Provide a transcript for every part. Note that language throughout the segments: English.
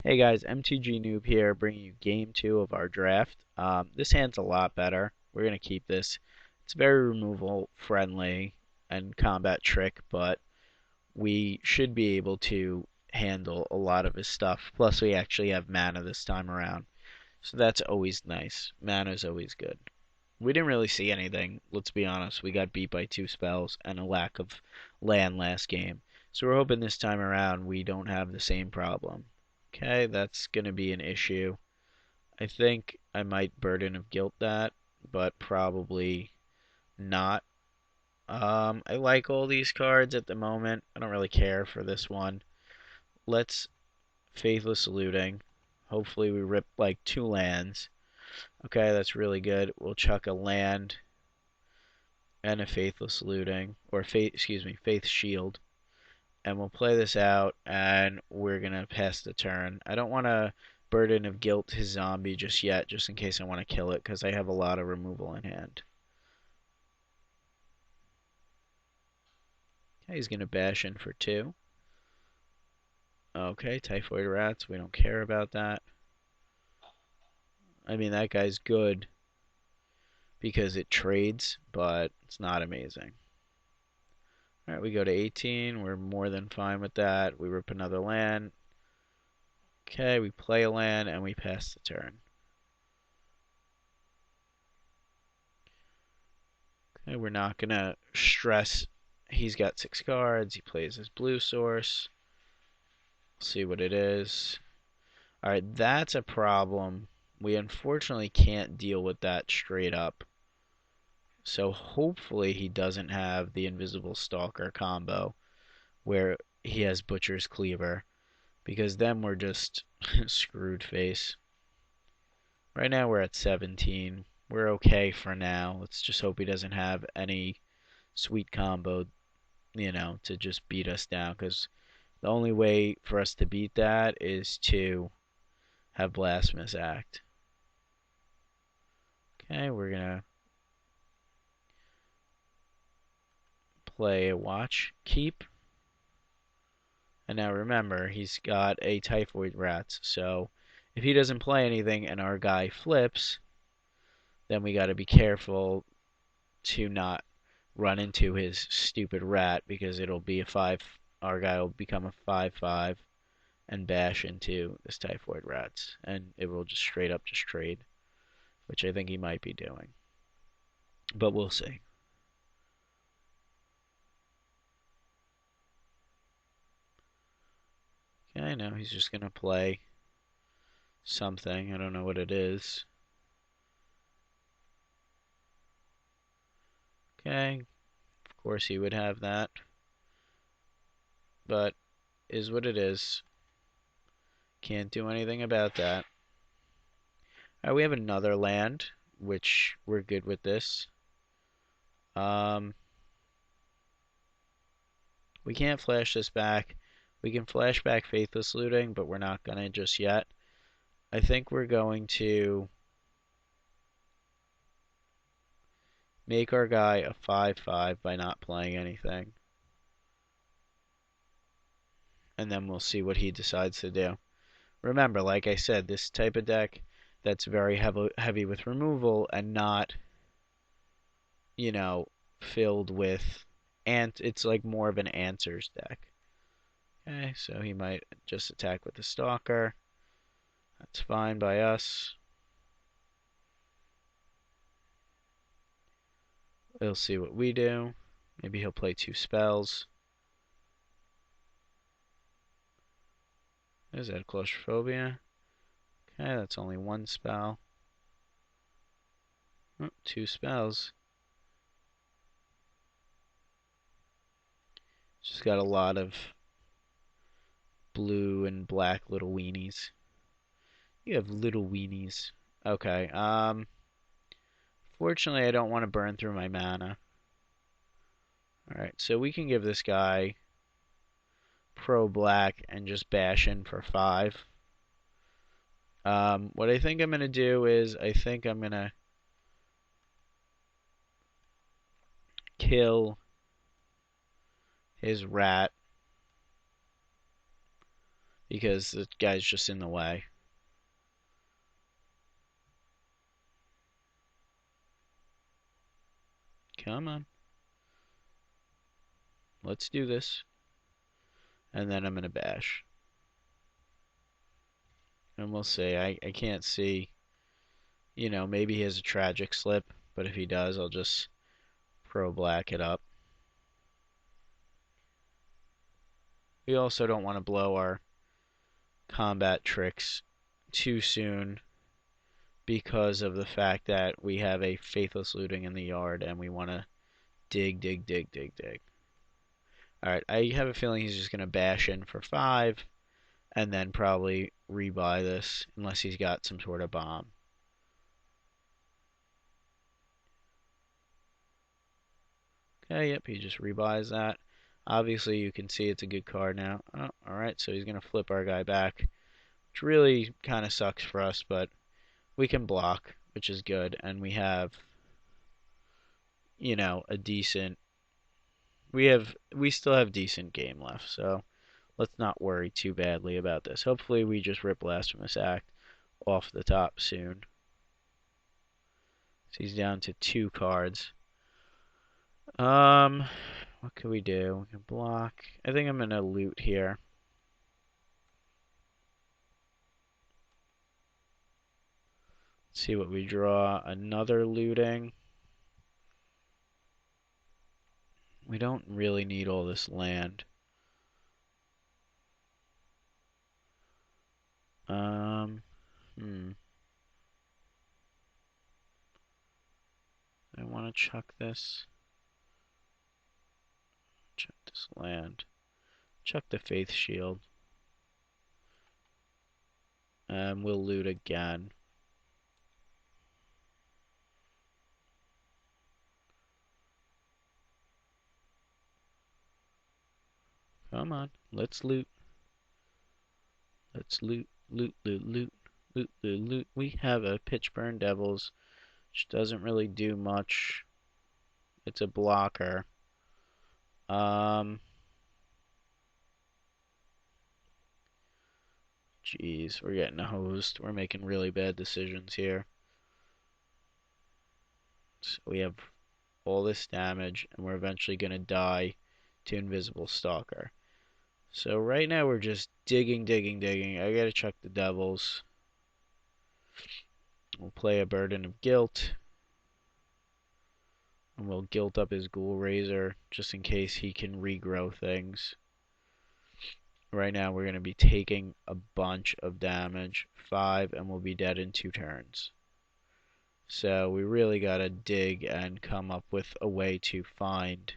Hey guys, MTG Noob here, bringing you game 2 of our draft. This hand's a lot better. We're going to keep this. It's very removal friendly and combat trick, but we should be able to handle a lot of his stuff. Plus, we actually have mana this time around, so that's always nice. Mana's always good. We didn't really see anything, let's be honest. We got beat by 2 spells and a lack of land last game. So we're hoping this time around we don't have the same problem. Okay, that's going to be an issue. I think I might Burden of Guilt that, but probably not. I like all these cards at the moment. I don't really care for this one. Let's Faithless Looting. Hopefully we rip like 2 lands. Okay, that's really good. We'll chuck a land and a Faithless Looting, or Faith Shield, and we'll play this out, and we're gonna pass the turn. I don't want to Burden of Guilt his zombie just yet, just in case I want to kill it, because I have a lot of removal in hand. Okay, he's gonna bash in for 2. Okay, Typhoid Rats, we don't care about that. I mean, that guy's good because it trades, but it's not amazing. Alright, we go to 18. We're more than fine with that. We rip another land. Okay, we play a land and we pass the turn. Okay, we're not going to stress. He's got 6 cards. He plays his blue source. We'll see what it is. Alright, that's a problem. We unfortunately can't deal with that straight up. So hopefully he doesn't have the Invisible Stalker combo where he has Butcher's Cleaver, because then we're just screwed face. Right now we're at 17. We're okay for now. Let's just hope he doesn't have any sweet combo, to just beat us down, because the only way for us to beat that is to have Blasphemous Act. Okay, we're gonna play a Watch Keep. And now remember, he's got a Typhoid Rats, so if he doesn't play anything and our guy flips, then we gotta be careful to not run into his stupid rat, because it'll be a 5. Our guy will become a 5/5 and bash into this Typhoid Rats, and it will just straight up just trade, which I think he might be doing. But we'll see. Okay, now he's just going to play something. I don't know what it is. Okay, of course he would have that. But is what it is. Can't do anything about that. Alright, we have another land, which we're good with this. We can't flash this back. We can flash back Faithless Looting, but we're not gonna just yet. I think we're going to make our guy a 5/5 by not playing anything. And then we'll see what he decides to do. Remember, like I said, this type of deck that's very heavy with removal and not, you know, filled with it's like more of an answers deck. Okay, so he might just attack with the Stalker. That's fine by us. We'll see what we do. Maybe he'll play 2 spells. Is that Claustrophobia? Okay, that's only 1 spell. Oh, 2 spells. Just got a lot of blue and black little weenies. You have little weenies. Okay, fortunately I don't want to burn through my mana. Alright, so we can give this guy pro black and just bash in for 5. What I think I'm going to do is I think I'm going to kill his rat. because the guy's just in the way. Come on. Let's do this. And then I'm going to bash. And we'll see. I can't see, maybe he has a tragic slip, but if he does, I'll just pro black it up. We also don't want to blow our combat tricks too soon because of the fact that we have a faithless looting in the yard and we want to dig, dig, dig, dig, dig. Alright, I have a feeling he's just going to bash in for 5 and then probably rebuy this unless he's got some sort of bomb. Okay, yep, he just rebuys that. Obviously, you can see it's a good card now. Oh, alright, so he's going to flip our guy back, which really kind of sucks for us, but we can block, which is good, and we have, a decent. We still have decent game left, so let's not worry too badly about this. Hopefully, we just rip Blasphemous Act off the top soon. So he's down to 2 cards. What can we do? We can block. I think I'm gonna loot here. Let's see what we draw. Another looting. We don't really need all this land. I want to chuck this. Chuck this land. Chuck the Faith Shield. We'll loot again. Come on, let's loot. Let's loot, loot, loot, loot, loot, loot, loot. We have a Pitchburn Devils, which doesn't really do much. It's a blocker. Jeez, we're getting hosed. We're making really bad decisions here. So we have all this damage, and we're eventually going to die to Invisible Stalker. So right now we're just digging, digging, digging. I gotta chuck the Devils. We'll play a Burden of Guilt. And we'll guilt up his Ghoul Raiser just in case he can regrow things. Right now we're going to be taking a bunch of damage. 5, and we'll be dead in 2 turns. So we really got to dig and come up with a way to find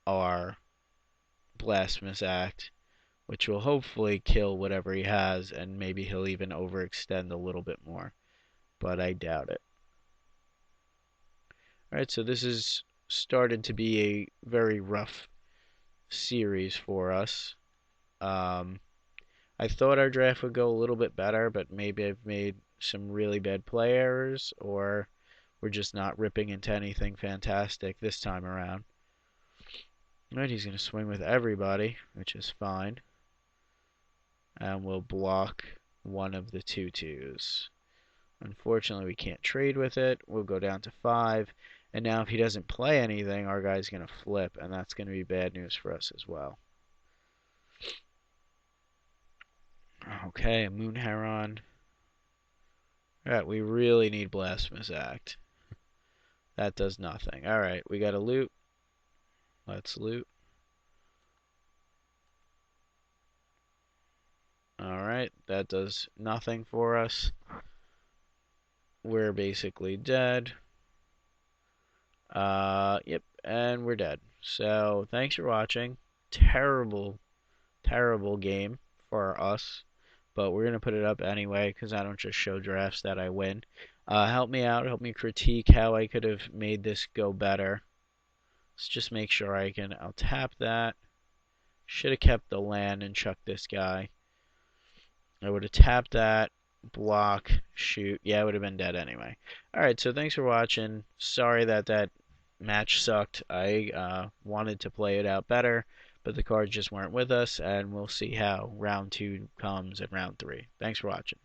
our Blasphemous Act, which will hopefully kill whatever he has, and maybe he'll even overextend a little bit more. But I doubt it. Alright, so this is started to be a very rough series for us. I thought our draft would go a little bit better, but maybe I've made some really bad play errors, or we're just not ripping into anything fantastic this time around. Alright, he's going to swing with everybody, which is fine. And we'll block one of the 2/2s. Unfortunately, we can't trade with it. We'll go down to 5. And now if he doesn't play anything, our guy's going to flip, and that's going to be bad news for us as well. Okay, a Moon Heron. Alright, we really need Blasphemous Act. That does nothing. Alright, we got to loot. Let's loot. Alright, that does nothing for us. We're basically dead. Yep, and we're dead. So, thanks for watching. Terrible, terrible game for us. But we're going to put it up anyway because I don't just show drafts that I win. Help me out. Help me critique how I could have made this go better. Let's just make sure I'll tap that. Should have kept the land and chucked this guy. I would have tapped that, block, shoot. Yeah, I would have been dead anyway. Alright, so thanks for watching. Sorry that match sucked. I wanted to play it out better, but the cards just weren't with us, and we'll see how round 2 comes and round 3. Thanks for watching.